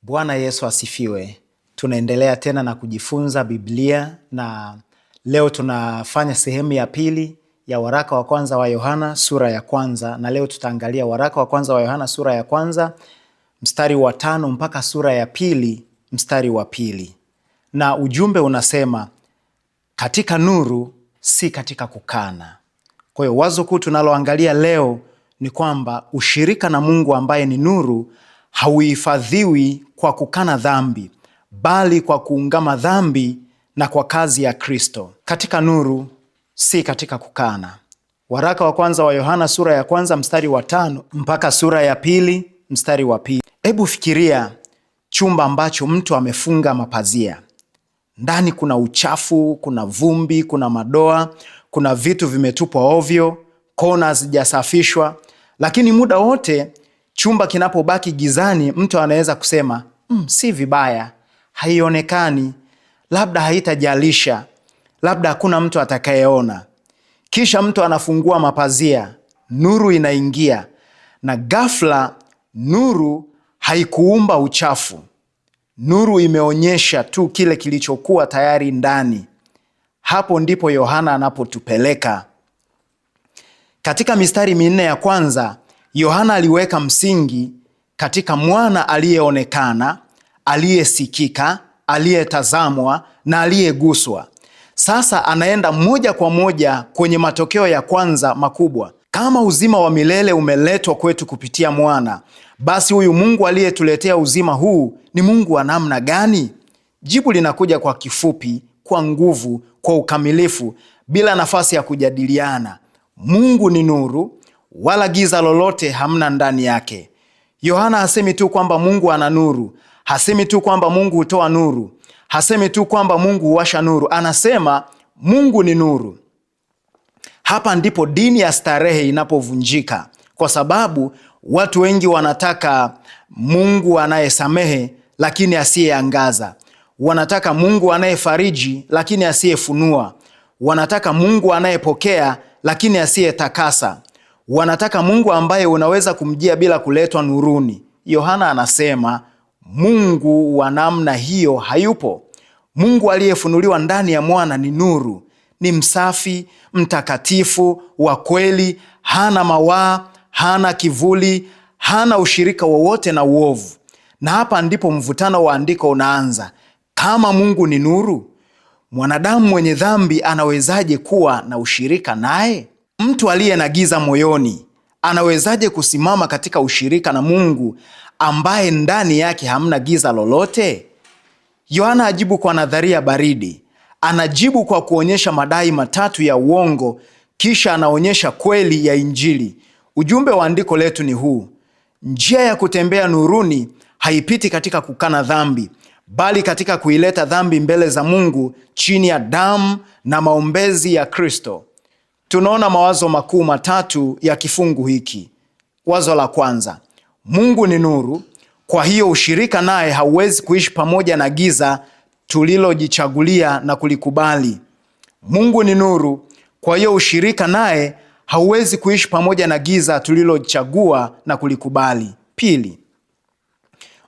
Bwana Yesu asifiwe. Tunaendelea tena na kujifunza Biblia na leo tunafanya sehemu ya pili ya waraka wa kwanza wa Yohana sura ya kwanza, na leo tutaangalia waraka wa kwanza wa Yohana sura ya kwanza mstari wa 5 mpaka sura ya pili mstari wa 2. Na ujumbe unasema katika nuru, si katika kukana. Kwa hiyo wazo kuu tunaloangalia leo ni kwamba ushirika na Mungu ambaye ni nuru hauhifadhiwi kwa kukana dhambi, bali kwa kuungama dhambi na kwa kazi ya Kristo. Katika nuru, si katika kukana. Waraka wa kwanza wa Yohana sura ya kwanza mstari wa 5 mpaka sura ya pili mstari wa 2. Hebu fikiria chumba ambacho mtu amefunga mapazia. Ndani kuna uchafu, kuna vumbi, kuna madoa, kuna vitu vimetupwa ovyo, kona hazijasafishwa. Lakini muda wote chumba kinapobaki gizani, mtu anaweza kusema si vibaya, haionekani, labda haitajalisha, labda hakuna mtu atakayeona. Kisha mtu anafungua mapazia, nuru inaingia, na ghafla nuru haikuumba uchafu. Nuru imeonyesha tu kile kilichokuwa tayari ndani. Hapo ndipo Yohana anapotupeleka. Katika mistari 4 ya kwanza, Yohana aliweka msingi katika mwana aliyeonekana, aliyesikika, aliyetazamwa na aliyeguswa. Sasa anaenda moja kwa moja kwenye matokeo ya kwanza makubwa. Kama uzima wa milele umeletwa kwetu kupitia mwana, basi huyu Mungu aliyetuletea uzima huu ni Mungu wa namna gani? Jibu linakuja kwa kifupi, kwa nguvu, kwa ukamilifu, bila nafasi ya kujadiliana. Mungu ni nuru, wala giza lolote hamna ndani yake. Yohana hasemi tu kwamba Mungu ana nuru, hasemi tu kwamba Mungu hutoa nuru, hasemi tu kwamba Mungu huwasha nuru. Anasema Mungu ni nuru. Hapa ndipo dini ya starehe inapovunjika, kwa sababu watu wengi wanataka Mungu anayesamehe lakini asiyeangaza. Wanataka Mungu anayefariji lakini asiyefunua. Wanataka Mungu anayepokea lakini asiyetakasa. Wanataka Mungu ambaye unaweza kumjia bila kuletwa nuruni. Yohana anasema Mungu wa namna hiyo hayupo. Mungu aliyefunuliwa ndani ya mwana ni nuru, ni msafi, mtakatifu, wa kweli, hana mawaa, hana kivuli, hana ushirika wowote na uovu. Na hapa ndipo mvutano wa andiko unaanza. Kama Mungu ni nuru, mwanadamu mwenye dhambi anawezaje kuwa na ushirika naye? Mtu aliye na giza moyoni anawezaje kusimama katika ushirika na Mungu ambaye ndani yake hamna giza lolote? Yohana ajibu kwa nadharia baridi. Anajibu kwa kuonyesha madai matatu ya uongo, kisha anaonyesha kweli ya Injili. Ujumbe wa andiko letu ni huu: njia ya kutembea nuruni haipiti katika kukana dhambi, bali katika kuileta dhambi mbele za Mungu chini ya damu na maombezi ya Kristo. Tunaona mawazo makuu matatu ya kifungu hiki. Wazo la kwanza, Mungu ni nuru, kwa hiyo ushirika naye hauwezi kuishi pamoja na giza tulilojichagulia na kulikubali. Mungu ni nuru, kwa hiyo ushirika naye hauwezi kuishi pamoja na giza tulilochagua na kulikubali. Pili,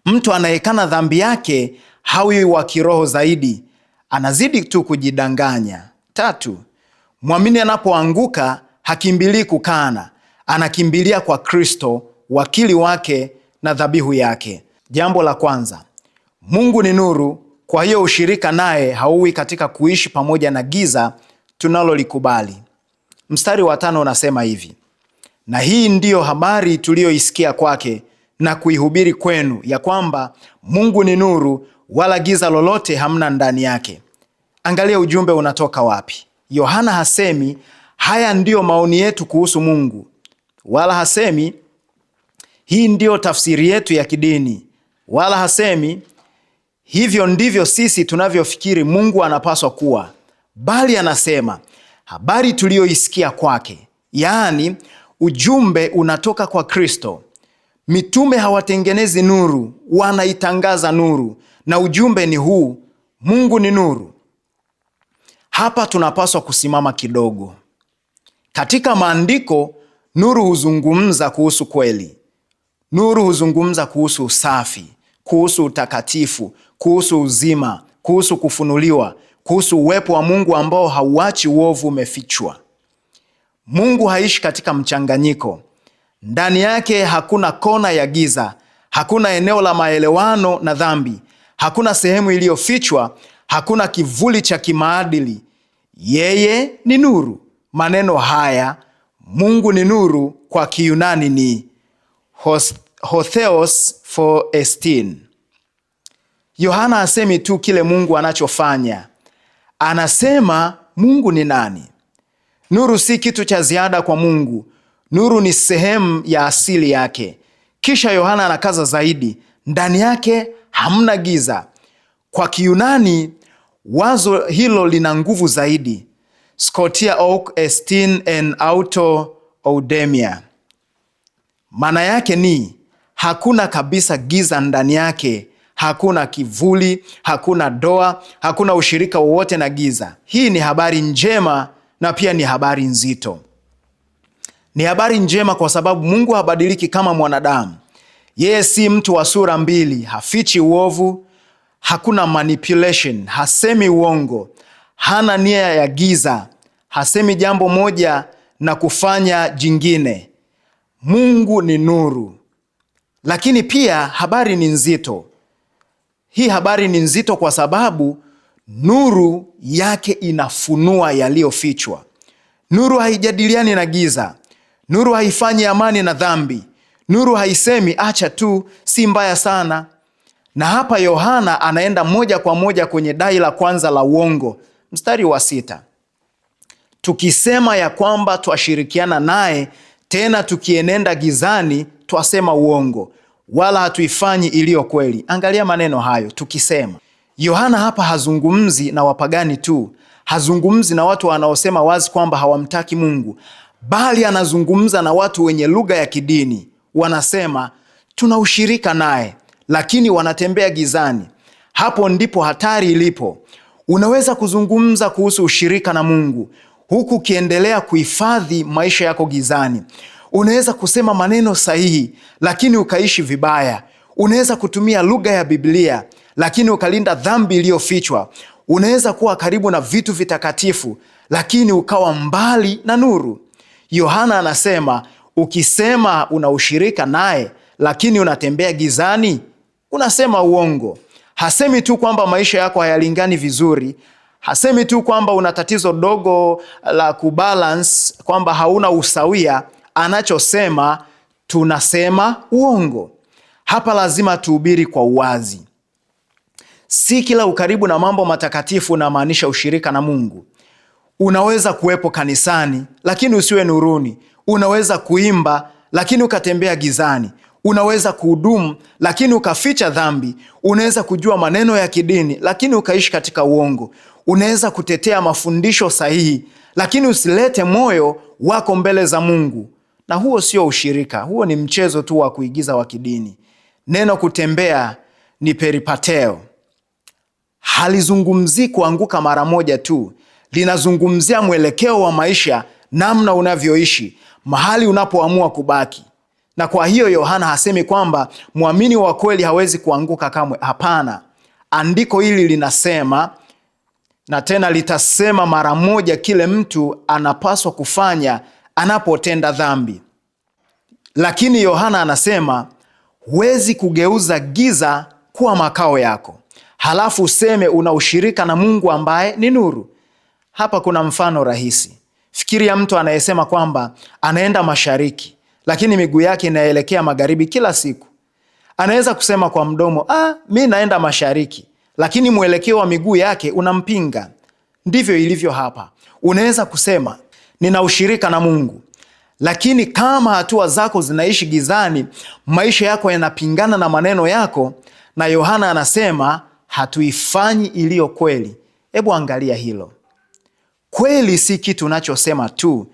mtu anayekana dhambi yake hawi wa kiroho zaidi, anazidi tu kujidanganya. Tatu, mwamini anapoanguka hakimbilii kukana, anakimbilia kwa Kristo, wakili wake na dhabihu yake. Jambo la kwanza, Mungu ni nuru, kwa hiyo ushirika naye hauwi katika kuishi pamoja na giza tunalolikubali. Mstari wa 5 unasema hivi: na hii ndiyo habari tuliyoisikia kwake na kuihubiri kwenu, ya kwamba Mungu ni nuru, wala giza lolote hamna ndani yake. Angalia ujumbe unatoka wapi. Yohana hasemi haya ndiyo maoni yetu kuhusu Mungu, wala hasemi hii ndiyo tafsiri yetu ya kidini, wala hasemi hivyo ndivyo sisi tunavyofikiri Mungu anapaswa kuwa, bali anasema habari tuliyoisikia kwake, yaani ujumbe unatoka kwa Kristo. Mitume hawatengenezi nuru, wanaitangaza nuru, na ujumbe ni huu: Mungu ni nuru. Hapa tunapaswa kusimama kidogo. Katika maandiko, nuru huzungumza kuhusu kweli. Nuru huzungumza kuhusu usafi, kuhusu utakatifu, kuhusu uzima, kuhusu kufunuliwa, kuhusu uwepo wa Mungu ambao hauachi uovu umefichwa. Mungu haishi katika mchanganyiko. Ndani yake hakuna kona ya giza, hakuna eneo la maelewano na dhambi, hakuna sehemu iliyofichwa, hakuna kivuli cha kimaadili. Yeye ni nuru. Maneno haya, Mungu ni nuru, kwa Kiyunani ni hotheos estin. Yohana hasemi tu kile Mungu anachofanya, anasema Mungu ni nani. Nuru si kitu cha ziada kwa Mungu. Nuru ni sehemu ya asili yake. Kisha Yohana anakaza zaidi, ndani yake hamna giza. Kwa Kiyunani wazo hilo lina nguvu zaidi. Scotia ok estin en auto oudemia. Maana yake ni hakuna kabisa giza ndani yake, hakuna kivuli, hakuna doa, hakuna ushirika wowote na giza. Hii ni habari njema na pia ni habari nzito. Ni habari njema kwa sababu Mungu habadiliki kama mwanadamu. Yeye si mtu wa sura mbili, hafichi uovu, hakuna manipulation, hasemi uongo, hana nia ya giza, hasemi jambo moja na kufanya jingine. Mungu ni nuru. Lakini pia habari ni nzito. Hii habari ni nzito kwa sababu nuru yake inafunua yaliyofichwa. Nuru haijadiliani na giza. Nuru haifanyi amani na dhambi. Nuru haisemi acha tu, si mbaya sana. Na hapa Yohana anaenda moja kwa moja kwenye dai la kwanza la uongo. Mstari wa 6. Tukisema ya kwamba twashirikiana naye, tena tukienenda gizani, twasema uongo, wala hatuifanyi iliyo kweli. Angalia maneno hayo, tukisema. Yohana hapa hazungumzi na wapagani tu, hazungumzi na watu wanaosema wazi kwamba hawamtaki Mungu, bali anazungumza na watu wenye lugha ya kidini. Wanasema tuna ushirika naye, lakini wanatembea gizani. Hapo ndipo hatari ilipo. Unaweza kuzungumza kuhusu ushirika na Mungu huku ukiendelea kuhifadhi maisha yako gizani. Unaweza kusema maneno sahihi lakini ukaishi vibaya. Unaweza kutumia lugha ya Biblia lakini ukalinda dhambi iliyofichwa. Unaweza kuwa karibu na vitu vitakatifu lakini ukawa mbali na nuru. Yohana anasema ukisema una ushirika naye lakini unatembea gizani, unasema uongo. Hasemi tu kwamba maisha yako hayalingani vizuri, hasemi tu kwamba una tatizo dogo la kubalance, kwamba hauna usawia. Anachosema, tunasema uongo. Hapa lazima tuhubiri kwa uwazi. Si kila ukaribu na mambo matakatifu unamaanisha ushirika na Mungu. Unaweza kuwepo kanisani lakini usiwe nuruni. Unaweza kuimba lakini ukatembea gizani. Unaweza kuhudumu lakini ukaficha dhambi. Unaweza kujua maneno ya kidini lakini ukaishi katika uongo. Unaweza kutetea mafundisho sahihi lakini usilete moyo wako mbele za Mungu. Na huo sio ushirika, huo ni mchezo tu wa kuigiza wa kidini. Neno kutembea ni peripateo. Halizungumzi kuanguka mara moja tu. Linazungumzia mwelekeo wa maisha, namna unavyoishi, mahali unapoamua kubaki. Na kwa hiyo Yohana hasemi kwamba muamini wa kweli hawezi kuanguka kamwe. Hapana. Andiko hili linasema, na tena litasema mara moja, kile mtu anapaswa kufanya anapotenda dhambi. Lakini Yohana anasema huwezi kugeuza giza kuwa makao yako, halafu useme una ushirika na Mungu ambaye ni nuru. Hapa kuna mfano rahisi. Fikiria mtu anayesema kwamba anaenda mashariki lakini miguu yake inaelekea magharibi kila siku. Anaweza kusema kwa mdomo, mi naenda mashariki, lakini mwelekeo wa miguu yake unampinga. Ndivyo ilivyo hapa. Unaweza kusema nina ushirika na Mungu, lakini kama hatua zako zinaishi gizani, maisha yako yanapingana na maneno yako, na Yohana anasema hatuifanyi iliyo kweli. Hebu angalia hilo. Kweli si kitu unachosema tu,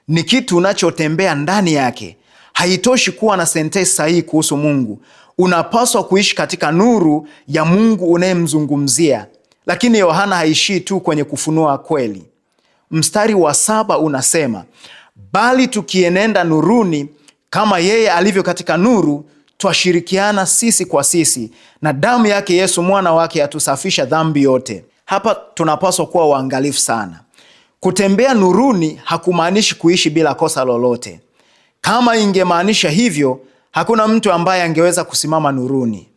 ni kitu unachotembea ndani yake. Haitoshi kuwa na sentensi sahihi kuhusu Mungu. Unapaswa kuishi katika nuru ya Mungu unayemzungumzia. Lakini Yohana haishii tu kwenye kufunua kweli. Mstari wa 7 unasema, bali tukienenda nuruni kama yeye alivyo katika nuru, twashirikiana sisi kwa sisi, na damu yake Yesu mwana wake yatusafisha dhambi yote. Hapa tunapaswa kuwa waangalifu sana. Kutembea nuruni hakumaanishi kuishi bila kosa lolote. Kama ingemaanisha hivyo, hakuna mtu ambaye angeweza kusimama nuruni.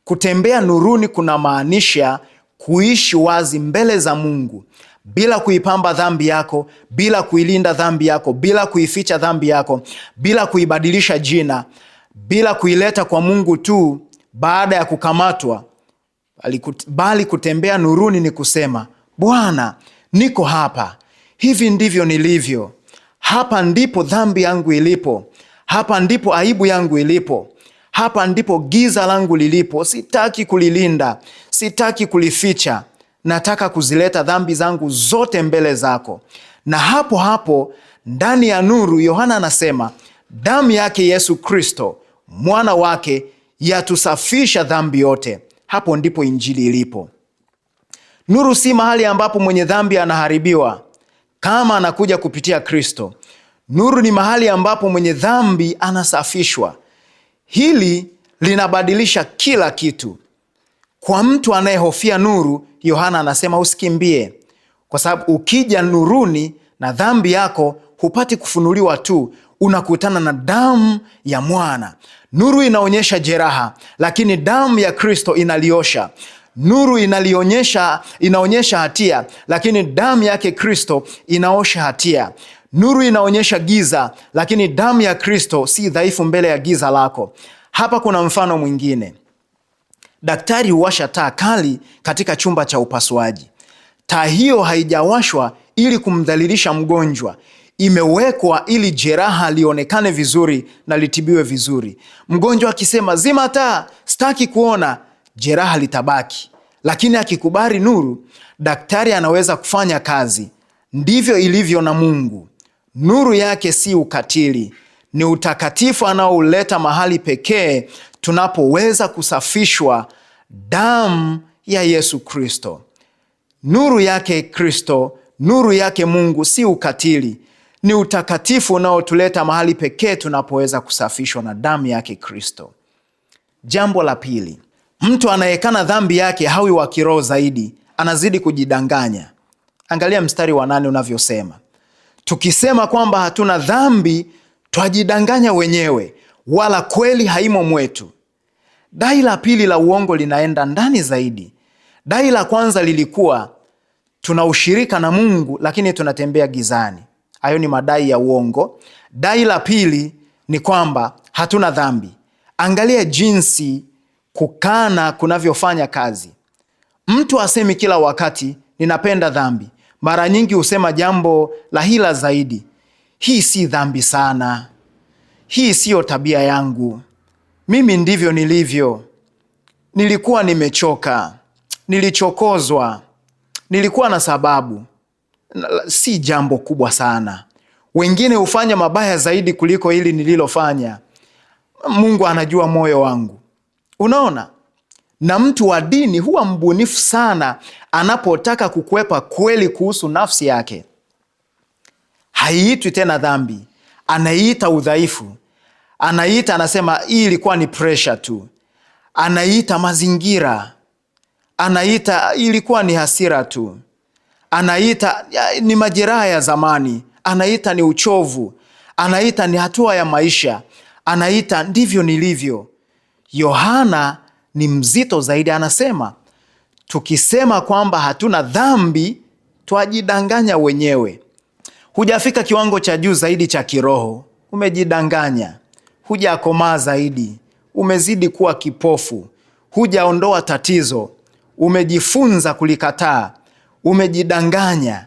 Kutembea nuruni kuna maanisha kuishi wazi mbele za Mungu, bila kuipamba dhambi yako, bila kuilinda dhambi yako, bila kuificha dhambi yako, bila kuibadilisha jina, bila kuileta kwa Mungu tu baada ya kukamatwa. Bali kutembea nuruni ni kusema, Bwana, niko hapa, hivi ndivyo nilivyo. Hapa ndipo dhambi yangu ilipo, hapa ndipo aibu yangu ilipo, hapa ndipo giza langu lilipo. Sitaki kulilinda, sitaki kulificha. Nataka kuzileta dhambi zangu zote mbele zako. Na hapo hapo ndani ya nuru, Yohana anasema damu yake Yesu Kristo mwana wake yatusafisha dhambi yote. Hapo ndipo injili ilipo. Nuru si mahali ambapo mwenye dhambi anaharibiwa kama anakuja kupitia Kristo. Nuru ni mahali ambapo mwenye dhambi anasafishwa. Hili linabadilisha kila kitu. Kwa mtu anayehofia nuru, Yohana anasema usikimbie, kwa sababu ukija nuruni na dhambi yako hupati kufunuliwa tu, unakutana na damu ya mwana. Nuru inaonyesha jeraha, lakini damu ya Kristo inaliosha. Nuru inaonyesha hatia, lakini damu yake Kristo inaosha hatia. Nuru inaonyesha giza, lakini damu ya Kristo si dhaifu mbele ya giza lako. Hapa kuna mfano mwingine. Daktari huwasha taa kali katika chumba cha upasuaji. Taa hiyo haijawashwa ili kumdhalilisha mgonjwa. Imewekwa ili jeraha lionekane vizuri na litibiwe vizuri. Mgonjwa akisema zima taa, sitaki kuona, jeraha litabaki. Lakini akikubali nuru, daktari anaweza kufanya kazi. Ndivyo ilivyo na Mungu. Nuru yake si ukatili, ni utakatifu anaouleta mahali pekee tunapoweza kusafishwa damu ya Yesu Kristo. Nuru yake Kristo, nuru yake Mungu si ukatili, ni utakatifu unaotuleta mahali pekee tunapoweza kusafishwa na damu yake Kristo. Jambo la pili, mtu anayekana dhambi yake hawi wa kiroho zaidi, anazidi kujidanganya. Angalia mstari wa 8 unavyosema. Tukisema kwamba hatuna dhambi, twajidanganya wenyewe, wala kweli haimo mwetu. Dai la pili la uongo linaenda ndani zaidi. Dai la kwanza lilikuwa tuna ushirika na Mungu lakini tunatembea gizani. Hayo ni madai ya uongo. Dai la pili ni kwamba hatuna dhambi. Angalia jinsi kukana kunavyofanya kazi. Mtu asemi kila wakati ninapenda dhambi. Mara nyingi husema jambo la hila zaidi. Hii si dhambi sana. Hii siyo tabia yangu. Mimi ndivyo nilivyo. Nilikuwa nimechoka. Nilichokozwa. Nilikuwa na sababu. Si jambo kubwa sana. Wengine hufanya mabaya zaidi kuliko hili nililofanya. Mungu anajua moyo wangu. Unaona? Na mtu wa dini huwa mbunifu sana anapotaka kukwepa kweli kuhusu nafsi yake. Haiitwi tena dhambi. Anaiita udhaifu. Anasema hii ilikuwa ni pressure tu. Anaita mazingira. Anaita ilikuwa ni hasira tu. Anaita ni majeraha ya zamani. Anaita ni uchovu. Anaita ni hatua ya maisha. Anaita ndivyo nilivyo. Yohana ni mzito zaidi, anasema tukisema kwamba hatuna dhambi, twajidanganya wenyewe. Hujafika kiwango cha juu zaidi cha kiroho, umejidanganya. Hujakomaa zaidi, umezidi kuwa kipofu. Hujaondoa tatizo, umejifunza kulikataa. Umejidanganya,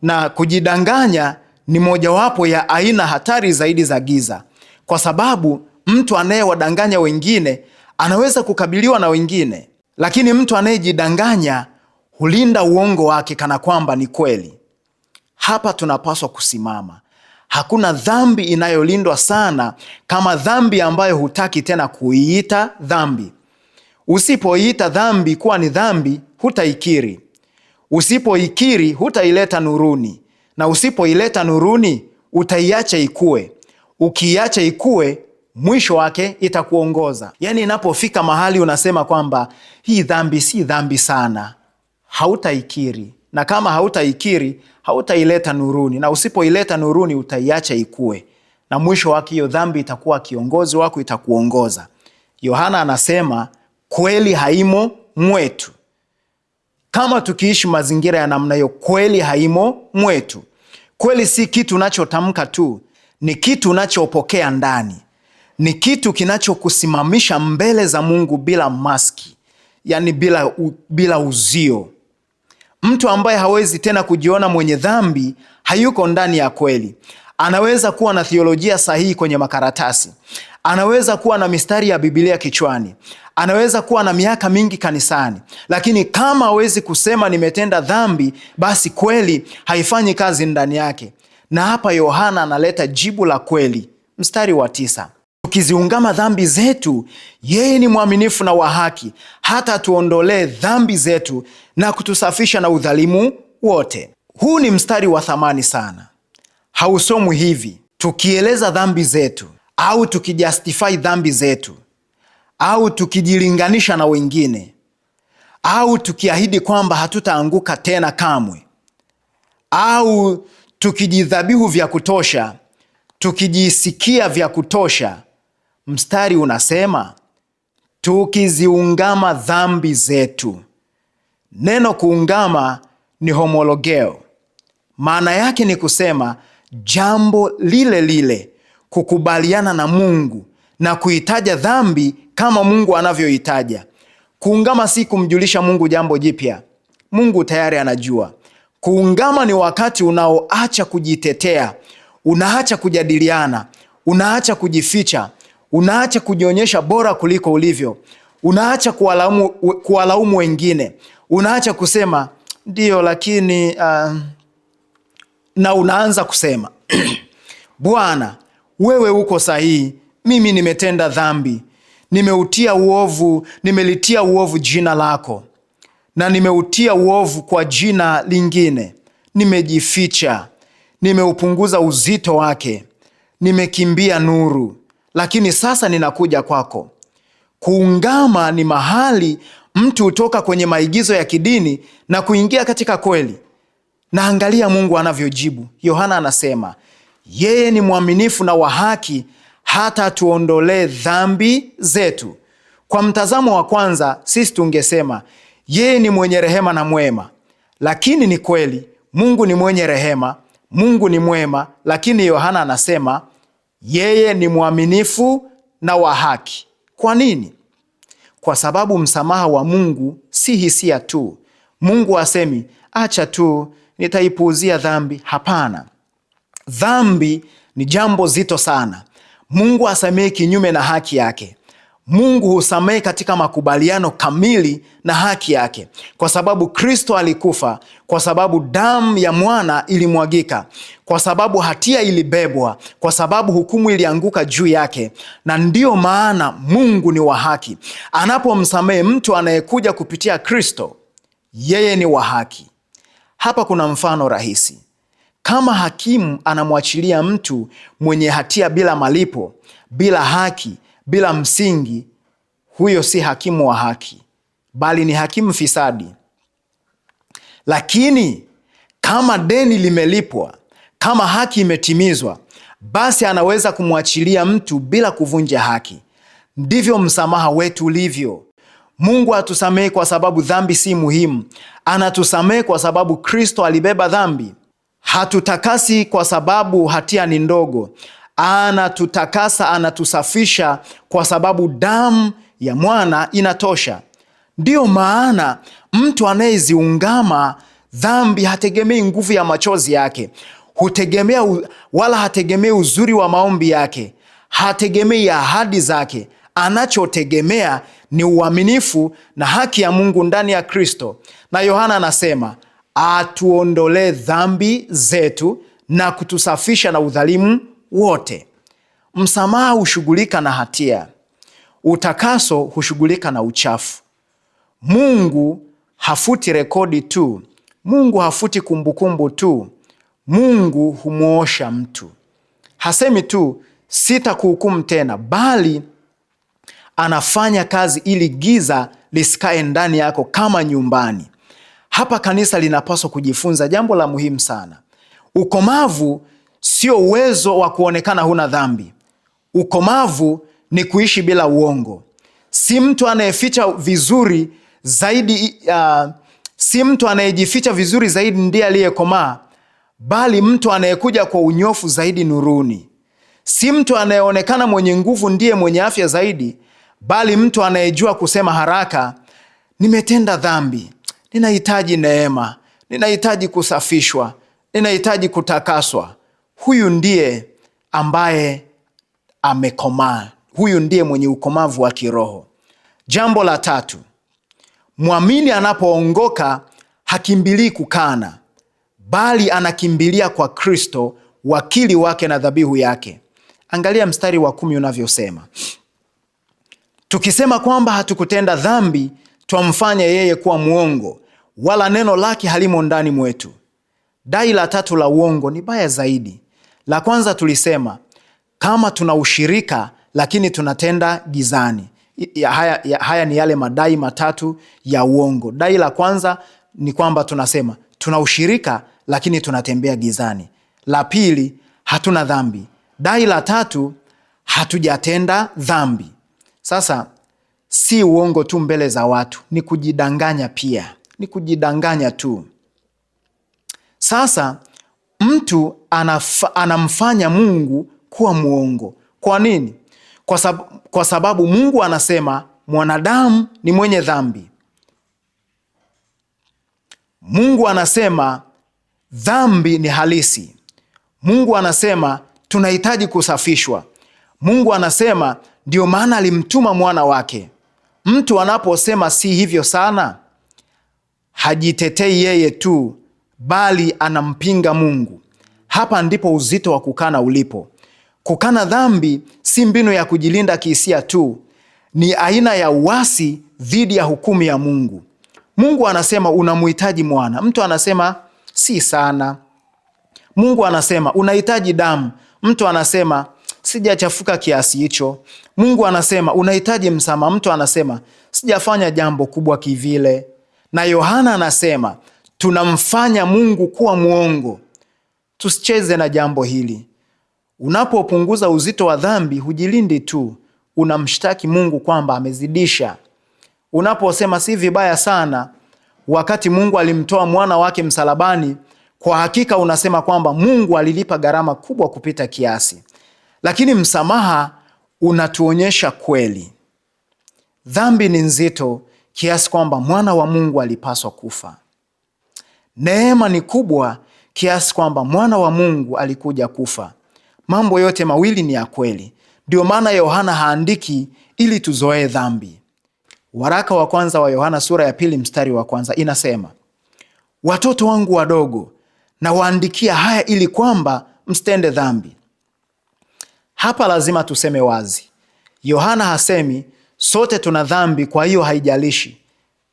na kujidanganya ni mojawapo ya aina hatari zaidi za giza, kwa sababu mtu anayewadanganya wengine anaweza kukabiliwa na wengine, lakini mtu anayejidanganya hulinda uongo wake kana kwamba ni kweli. Hapa tunapaswa kusimama. Hakuna dhambi inayolindwa sana kama dhambi ambayo hutaki tena kuiita dhambi. Usipoiita dhambi kuwa ni dhambi, hutaikiri. Usipoikiri, hutaileta nuruni. Na usipoileta nuruni, utaiacha ikue. Ukiacha ikue, mwisho wake itakuongoza. Yaani inapofika mahali unasema kwamba hii dhambi si dhambi sana, hautaikiri. Na kama hautaikiri, hautaileta nuruni. Na usipoileta nuruni, utaiacha ikue. Na mwisho wake hiyo dhambi itakuwa kiongozi wako, itakuongoza. Yohana anasema kweli haimo mwetu. Kama tukiishi mazingira ya namna hiyo, kweli haimo mwetu. Kweli si kitu unachotamka tu, ni kitu unachopokea ndani. Ni kitu kinachokusimamisha mbele za Mungu bila maski, yani bila uzio. Mtu ambaye hawezi tena kujiona mwenye dhambi hayuko ndani ya kweli. Anaweza kuwa na theolojia sahihi kwenye makaratasi, anaweza kuwa na mistari ya Biblia kichwani, anaweza kuwa na miaka mingi kanisani, lakini kama hawezi kusema nimetenda dhambi, basi kweli haifanyi kazi ndani yake. Na hapa Yohana analeta jibu la kweli. Mstari wa 9, tukiziungama dhambi zetu, yeye ni mwaminifu na wa haki, hata tuondolee dhambi zetu na kutusafisha na udhalimu wote. Huu ni mstari wa thamani sana. Hausomwi hivi: tukieleza dhambi zetu, au tukijustify dhambi zetu, au tukijilinganisha na wengine, au tukiahidi kwamba hatutaanguka tena kamwe, au tukijidhabihu vya kutosha, tukijisikia vya kutosha. Mstari unasema tukiziungama dhambi zetu. Neno kuungama ni homologeo. Maana yake ni kusema jambo lile lile, kukubaliana na Mungu na kuitaja dhambi kama Mungu anavyoitaja. Kuungama si kumjulisha Mungu jambo jipya. Mungu tayari anajua. Kuungama ni wakati unaoacha kujitetea, unaacha kujadiliana, unaacha kujificha, unaacha kujionyesha bora kuliko ulivyo, unaacha kuwalaumu wengine, unaacha kusema ndio lakini na unaanza kusema Bwana, wewe uko sahihi, mimi nimetenda dhambi, nimelitia uovu jina lako, na nimeutia uovu kwa jina lingine, nimejificha, nimeupunguza uzito wake, nimekimbia nuru, lakini sasa ninakuja kwako. Kuungama ni mahali mtu hutoka kwenye maigizo ya kidini na kuingia katika kweli. Na angalia Mungu anavyojibu. Yohana anasema yeye ni mwaminifu na wa haki, hata tuondolee dhambi zetu. Kwa mtazamo wa kwanza, sisi tungesema yeye ni mwenye rehema na mwema. Lakini ni kweli, Mungu ni mwenye rehema, Mungu ni mwema, lakini Yohana anasema yeye ni mwaminifu na wa haki. Kwa nini? Kwa sababu msamaha wa Mungu si hisia tu. Mungu hasemi acha tu nitaipuuzia dhambi. Hapana. Dhambi ni jambo zito sana. Mungu hasamehi kinyume na haki yake. Mungu husamehe katika makubaliano kamili na haki yake, kwa sababu Kristo alikufa, kwa sababu damu ya mwana ilimwagika, kwa sababu hatia ilibebwa, kwa sababu hukumu ilianguka juu yake. Na ndiyo maana Mungu ni wa haki. Anapomsamehe mtu anayekuja kupitia Kristo, yeye ni wa haki. Hapa kuna mfano rahisi. Kama hakimu anamwachilia mtu mwenye hatia bila malipo, bila haki, bila msingi, huyo si hakimu wa haki, bali ni hakimu fisadi. Lakini kama deni limelipwa, kama haki imetimizwa, basi anaweza kumwachilia mtu bila kuvunja haki. Ndivyo msamaha wetu ulivyo. Mungu hatusamehe kwa sababu dhambi si muhimu. Anatusamehe kwa sababu Kristo alibeba dhambi. Hatutakasi kwa sababu hatia ni ndogo. Anatutakasa, anatusafisha kwa sababu damu ya mwana inatosha. Ndiyo maana mtu anayeziungama dhambi hategemei nguvu ya machozi yake, wala hategemei uzuri wa maombi yake, hategemei ahadi zake. Anachotegemea ni uaminifu na haki ya Mungu ndani ya Kristo. Na Yohana anasema atuondolee dhambi zetu na kutusafisha na udhalimu wote. Msamaha hushughulika na hatia. Utakaso hushughulika na uchafu. Mungu hafuti rekodi tu. Mungu hafuti kumbukumbu tu. Mungu humuosha mtu. Hasemi tu sitakuhukumu tena, bali anafanya kazi ili giza lisikae ndani yako kama nyumbani. Hapa kanisa linapaswa kujifunza jambo la muhimu sana. Ukomavu sio uwezo wa kuonekana huna dhambi. Ukomavu ni kuishi bila uongo. Si mtu anayeficha vizuri zaidi, si mtu anayejificha vizuri zaidi ndiye aliyekomaa, bali mtu anayekuja kwa unyofu zaidi nuruni. Si mtu anayeonekana mwenye nguvu ndiye mwenye afya zaidi, bali mtu anayejua kusema haraka, nimetenda dhambi, ninahitaji neema, ninahitaji kusafishwa, ninahitaji kutakaswa. Huyu ndiye ambaye amekomaa. Huyu ndiye mwenye ukomavu wa kiroho. Jambo la tatu, mwamini anapoongoka hakimbilii kukana, bali anakimbilia kwa Kristo, wakili wake na dhabihu yake. Angalia mstari wa 10 unavyosema, tukisema kwamba hatukutenda dhambi, twamfanya yeye kuwa mwongo, wala neno lake halimo ndani mwetu. Dai la tatu la uongo ni baya zaidi. La kwanza tulisema kama tuna ushirika lakini tunatenda gizani. Haya ni yale madai matatu ya uongo. Dai la kwanza ni kwamba tunasema tuna ushirika lakini tunatembea gizani. La pili, hatuna dhambi. Dai la tatu, hatujatenda dhambi. Sasa si uongo tu mbele za watu, ni kujidanganya pia. Ni kujidanganya tu. Sasa mtu anamfanya Mungu kuwa mwongo. Kwa nini? Kwa sababu Mungu anasema mwanadamu ni mwenye dhambi. Mungu anasema dhambi ni halisi. Mungu anasema tunahitaji kusafishwa. Mungu anasema ndio maana alimtuma mwana wake. Mtu anaposema si hivyo sana, hajitetei yeye tu, bali anampinga Mungu. Hapa ndipo uzito wa kukana ulipo. Kukana dhambi si mbinu ya kujilinda kihisia tu, ni aina ya uasi dhidi ya hukumu ya Mungu. Mungu anasema unamhitaji mwana. Mtu anasema si sana. Mungu anasema unahitaji damu. Mtu anasema sijachafuka kiasi hicho. Mungu anasema unahitaji msamaha. Mtu anasema sijafanya jambo kubwa kivile. Na Yohana anasema tunamfanya Mungu kuwa mwongo. Tusicheze na jambo hili. Unapopunguza uzito wa dhambi, hujilindi tu, unamshtaki Mungu kwamba amezidisha. Unaposema si vibaya sana, wakati Mungu alimtoa mwana wake msalabani, kwa hakika unasema kwamba Mungu alilipa gharama kubwa kupita kiasi. Lakini msamaha unatuonyesha kweli. Dhambi ni nzito kiasi kwamba mwana wa Mungu alipaswa kufa. Neema ni kubwa kiasi kwamba mwana wa Mungu alikuja kufa. Mambo yote mawili ni ya kweli. Ndio maana Yohana haandiki ili tuzoee dhambi. Waraka wa kwanza wa Yohana sura ya 2 mstari wa 1 inasema, watoto wangu wadogo, na waandikia haya ili kwamba msitende dhambi. Hapa lazima tuseme wazi. Yohana hasemi sote tuna dhambi kwa hiyo haijalishi.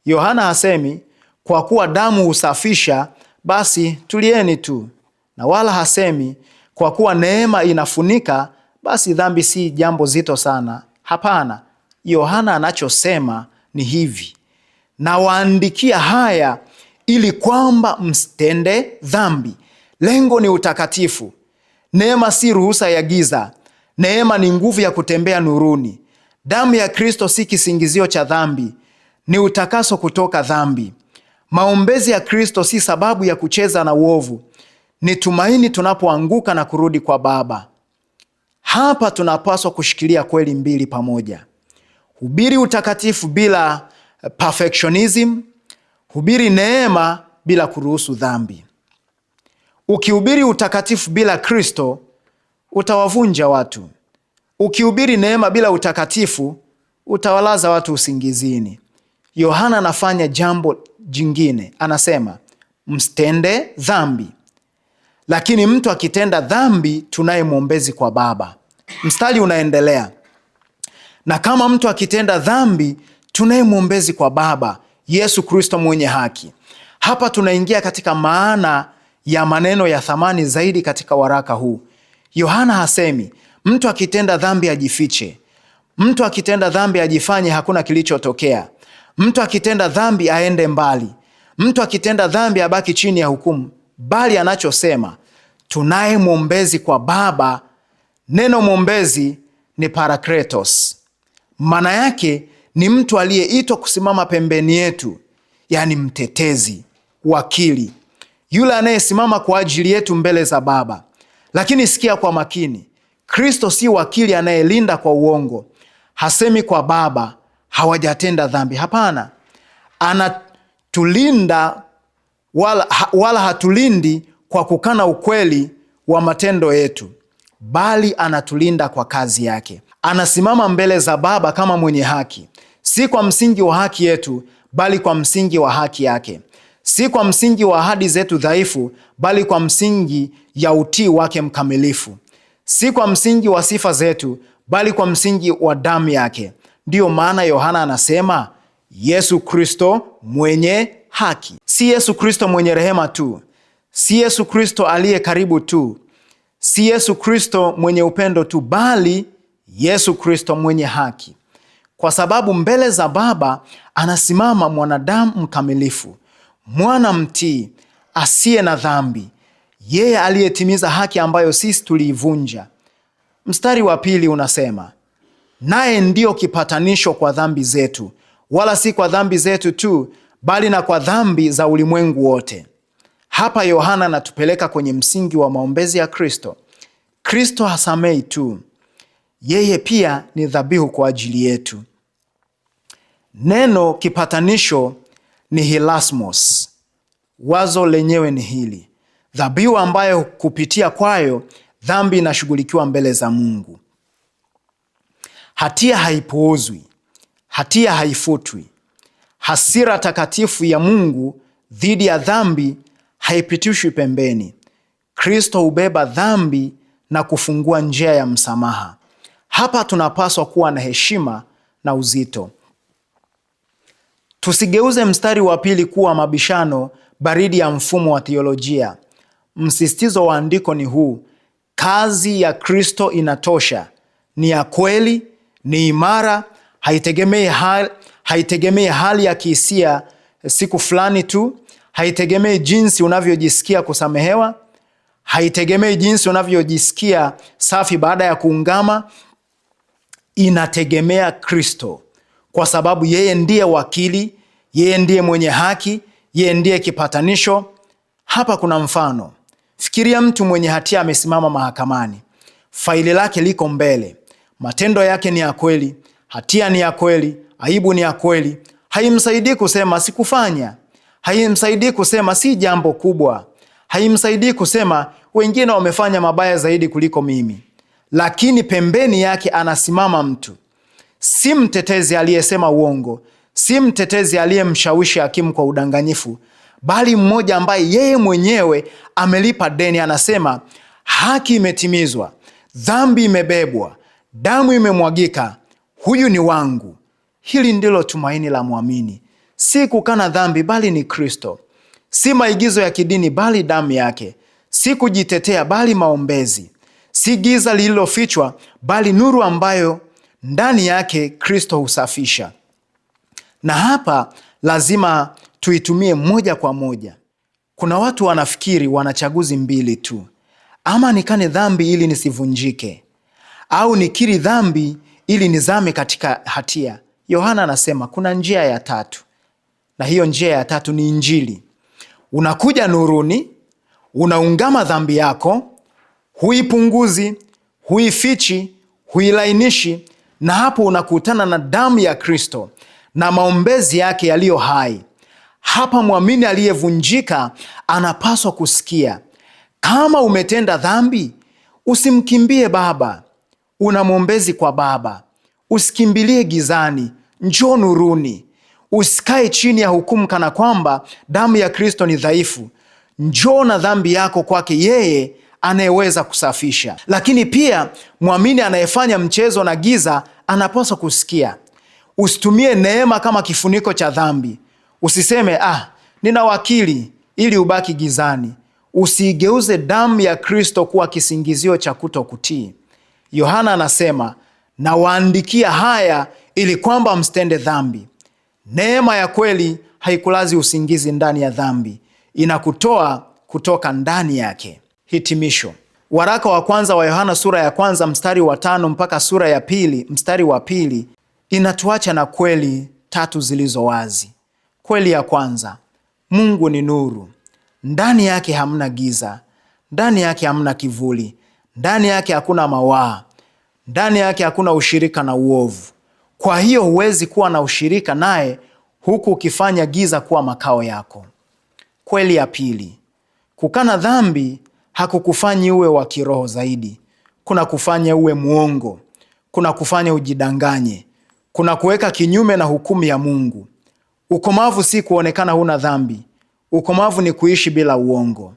Yohana hasemi kwa kuwa damu husafisha basi tulieni tu. Na wala hasemi kwa kuwa neema inafunika basi dhambi si jambo zito sana. Hapana. Yohana anachosema ni hivi, na waandikia haya ili kwamba msitende dhambi. Lengo ni utakatifu. Neema si ruhusa ya giza. Neema ni nguvu ya kutembea nuruni. Damu ya Kristo si kisingizio cha dhambi, ni utakaso kutoka dhambi. Maombezi ya Kristo si sababu ya kucheza na uovu, ni tumaini tunapoanguka na kurudi kwa Baba. Hapa tunapaswa kushikilia kweli mbili pamoja. Hubiri utakatifu bila perfectionism, hubiri neema bila kuruhusu dhambi. Ukihubiri utakatifu bila Kristo, utawavunja watu. Ukihubiri neema bila utakatifu, utawalaza watu usingizini. Yohana anafanya jambo jingine. Anasema, msitende dhambi. Lakini mtu akitenda dhambi, tunaye mwombezi kwa Baba. Mstari unaendelea. Na kama mtu akitenda dhambi, tunaye mwombezi kwa Baba, Yesu Kristo mwenye haki. Hapa tunaingia katika maana ya maneno ya thamani zaidi katika waraka huu. Yohana hasemi Mtu akitenda dhambi ajifiche. Mtu akitenda dhambi ajifanye hakuna kilichotokea. Mtu akitenda dhambi aende mbali. Mtu akitenda dhambi abaki chini ya hukumu. Bali anachosema, tunaye mwombezi kwa Baba. Neno mwombezi ni parakletos. Maana yake ni mtu aliyeitwa kusimama pembeni yetu, yani mtetezi, wakili, yule anayesimama kwa ajili yetu mbele za Baba. Lakini sikia kwa makini, Kristo si wakili anayelinda kwa uongo. Hasemi kwa Baba hawajatenda dhambi. Hapana, anatulinda wala hatulindi kwa kukana ukweli wa matendo yetu, bali anatulinda kwa kazi yake. Anasimama mbele za Baba kama mwenye haki, si kwa msingi wa haki yetu, bali kwa msingi wa haki yake. Si kwa msingi wa ahadi zetu dhaifu, bali kwa msingi ya utii wake mkamilifu. Si kwa msingi wa sifa zetu, bali kwa msingi wa damu yake. Ndiyo maana Yohana anasema Yesu Kristo mwenye haki. Si Yesu Kristo mwenye rehema tu, si Yesu Kristo aliye karibu tu, si Yesu Kristo mwenye upendo tu, bali Yesu Kristo mwenye haki. Kwa sababu mbele za Baba anasimama mwanadamu mkamilifu, mwana mtii, asiye na dhambi, yeye aliyetimiza haki ambayo sisi tuliivunja. Mstari wa 2 unasema, naye ndio kipatanisho kwa dhambi zetu, wala si kwa dhambi zetu tu, bali na kwa dhambi za ulimwengu wote. Hapa Yohana anatupeleka kwenye msingi wa maombezi ya Kristo. Kristo hasamei tu, yeye pia ni dhabihu kwa ajili yetu. Neno kipatanisho ni hilasmos. Wazo lenyewe ni hili: dhabihu ambayo kupitia kwayo dhambi inashughulikiwa mbele za Mungu. Hatia haipuuzwi, hatia haifutwi. Hasira takatifu ya Mungu dhidi ya dhambi haipitishwi pembeni. Kristo hubeba dhambi na kufungua njia ya msamaha. Hapa tunapaswa kuwa na heshima na uzito. Tusigeuze mstari wa 2 kuwa mabishano baridi ya mfumo wa theolojia. Msisitizo wa andiko ni huu: kazi ya Kristo inatosha, ni ya kweli, ni imara, haitegemei hali ya kihisia siku fulani tu, haitegemei jinsi unavyojisikia kusamehewa, haitegemei jinsi unavyojisikia safi baada ya kuungama. Inategemea Kristo, kwa sababu yeye ndiye wakili, yeye ndiye mwenye haki, yeye ndiye kipatanisho. Hapa kuna mfano. Fikiria mtu mwenye hatia amesimama mahakamani. Faili lake liko mbele. Matendo yake ni ya kweli, hatia ni ya kweli, aibu ni ya kweli. Haimsaidii kusema sikufanya. Haimsaidii kusema si jambo kubwa. Haimsaidii kusema wengine wamefanya mabaya zaidi kuliko mimi. Lakini pembeni yake anasimama mtu, si mtetezi aliyesema uongo, si mtetezi aliyemshawishi hakimu kwa udanganyifu, bali mmoja ambaye yeye mwenyewe amelipa deni. Anasema haki imetimizwa, dhambi imebebwa, damu imemwagika, huyu ni wangu. Hili ndilo tumaini la mwamini, si kukana dhambi, bali ni Kristo. Si maigizo ya kidini, bali damu yake. Si kujitetea, bali maombezi. Si giza lililofichwa, bali nuru ambayo ndani yake Kristo husafisha. Na hapa lazima tuitumie moja kwa moja. Kuna watu wanafikiri wana chaguzi mbili tu: ama nikane dhambi ili nisivunjike, au nikiri dhambi ili nizame katika hatia. Yohana anasema kuna njia ya tatu, na hiyo njia ya tatu ni Injili. Unakuja nuruni, unaungama dhambi yako, huipunguzi, huifichi, huilainishi, na hapo unakutana na damu ya Kristo na maombezi yake yaliyo hai. Hapa mwamini aliyevunjika anapaswa kusikia. Kama umetenda dhambi, usimkimbie Baba. Una mwombezi kwa Baba. Usikimbilie gizani, njoo nuruni. Usikae chini ya hukumu kana kwamba damu ya Kristo ni dhaifu. Njoo na dhambi yako kwake yeye anayeweza kusafisha. Lakini pia mwamini anayefanya mchezo na giza anapaswa kusikia. Usitumie neema kama kifuniko cha dhambi. Usiseme nina wakili ili ubaki gizani. Usiigeuze damu ya Kristo kuwa kisingizio cha kutokutii. Yohana anasema, nawaandikia haya ili kwamba msitende dhambi. Neema ya kweli haikulazi usingizi ndani ya dhambi, inakutoa kutoka ndani yake. Hitimisho. Waraka wa kwanza wa Yohana sura ya kwanza mstari wa 5 mpaka sura ya pili mstari wa 2 inatuacha na kweli 3 zilizo wazi. Kweli ya kwanza, Mungu ni nuru. Ndani yake hamna giza, ndani yake hamna kivuli, ndani yake hakuna mawaa, ndani yake hakuna ushirika na uovu. Kwa hiyo huwezi kuwa na ushirika naye huku ukifanya giza kuwa makao yako. Kweli ya pili, kukana dhambi hakukufanyi uwe wa kiroho zaidi. Kuna kufanya uwe muongo, kuna kufanya ujidanganye, kuna kuweka kinyume na hukumu ya Mungu. Ukomavu si kuonekana huna dhambi. Ukomavu ni kuishi bila uongo.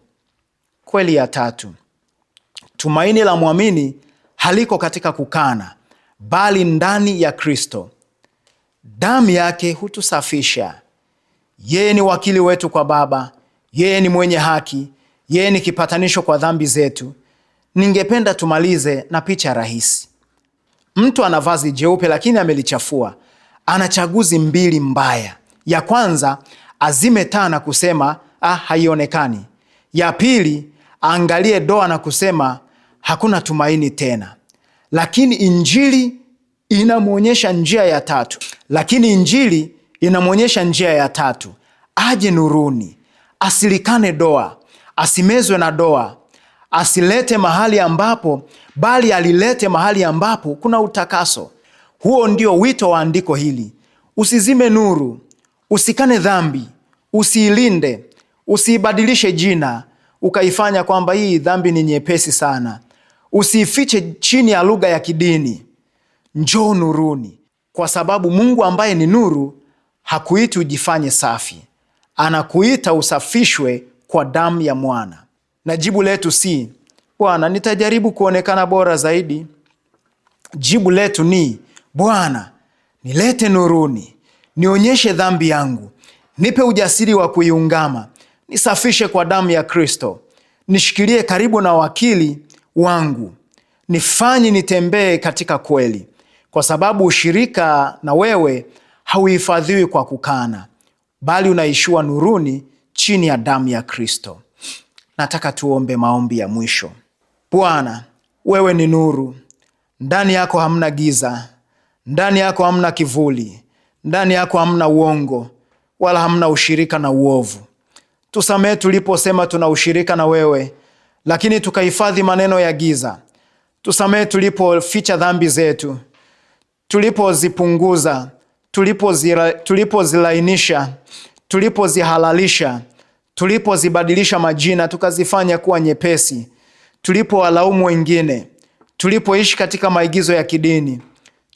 Kweli ya tatu, tumaini la mwamini haliko katika kukana, bali ndani ya Kristo. Damu yake hutusafisha. Yeye ni wakili wetu kwa Baba, yeye ni mwenye haki, yeye ni kipatanisho kwa dhambi zetu. Ningependa tumalize na picha rahisi. Mtu ana vazi jeupe lakini amelichafua. Ana chaguzi mbili mbaya. Ya kwanza, azime taa na kusema haionekani. Ya pili, aangalie doa na kusema hakuna tumaini tena. Lakini Injili inamwonyesha njia ya tatu. Aje nuruni, asilikane doa, asimezwe na doa, asilete mahali ambapo, bali alilete mahali ambapo kuna utakaso. Huo ndio wito wa andiko hili. Usizime nuru, usikane dhambi, usiilinde, usiibadilishe jina ukaifanya kwamba hii dhambi ni nyepesi sana. Usiifiche chini ya lugha ya kidini. Njoo nuruni, kwa sababu Mungu ambaye ni nuru hakuiti ujifanye safi. Anakuita usafishwe kwa damu ya mwana. Na jibu letu si, Bwana, nitajaribu kuonekana bora zaidi. Jibu letu ni, Bwana, nilete nuruni, nionyeshe dhambi yangu, nipe ujasiri wa kuiungama, nisafishe kwa damu ya Kristo, nishikilie karibu na wakili wangu, nifanye nitembee katika kweli, kwa sababu ushirika na wewe hauhifadhiwi kwa kukana, bali unaishiwa nuruni chini ya damu ya Kristo. Nataka tuombe maombi ya mwisho. Bwana, wewe ni nuru. Ndani yako hamna giza, ndani yako hamna kivuli, ndani yako hamna uongo, wala hamna ushirika na uovu. Tusamehe tuliposema tuna ushirika na wewe, lakini tukahifadhi maneno ya giza. Tusamehe tulipoficha dhambi zetu, tulipozipunguza, tulipozilainisha, tulipozihalalisha, tulipozibadilisha majina tukazifanya kuwa nyepesi, tulipowalaumu wengine, tulipoishi katika maigizo ya kidini.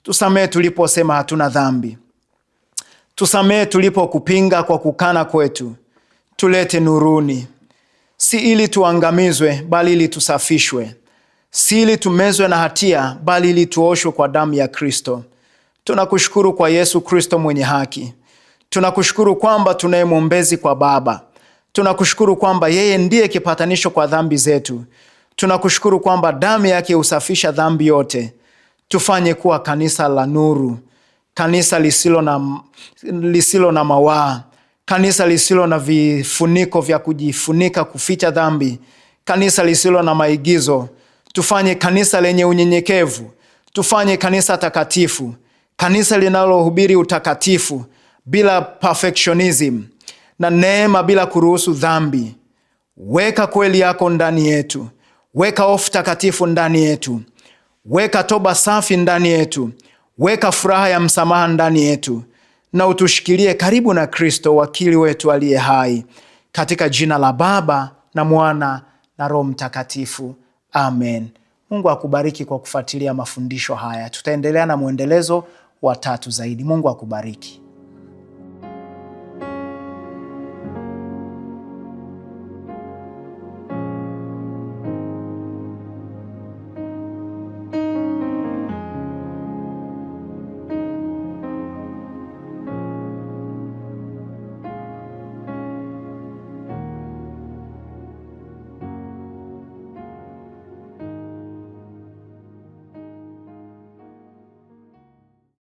Tusamehe tuliposema hatuna dhambi. Tusamehe tulipokupinga kwa kukana kwetu. Tulete nuruni, si ili tuangamizwe, bali ili tusafishwe, si ili tumezwe na hatia, bali ili tuoshwe kwa damu ya Kristo. Tunakushukuru kwa Yesu Kristo mwenye haki. Tunakushukuru kwamba tunaye mwombezi kwa Baba. Tunakushukuru kwamba yeye ndiye kipatanisho kwa dhambi zetu. Tunakushukuru kwamba damu yake husafisha dhambi yote. Tufanye kuwa kanisa la nuru, kanisa lisilo na mawaa, kanisa lisilo na vifuniko vya kujifunika kuficha dhambi, kanisa lisilo na maigizo. Tufanye kanisa lenye unyenyekevu. Tufanye kanisa takatifu, kanisa linalohubiri utakatifu bila perfectionism, na neema bila kuruhusu dhambi. Weka kweli yako ndani yetu. Weka hofu takatifu ndani yetu. Weka toba safi ndani yetu. Weka furaha ya msamaha ndani yetu, na utushikilie karibu na Kristo, wakili wetu aliye hai, katika jina la Baba na Mwana na Roho Mtakatifu. Amen. Mungu akubariki kwa kufuatilia mafundisho haya. Tutaendelea na mwendelezo wa 3 zaidi. Mungu akubariki.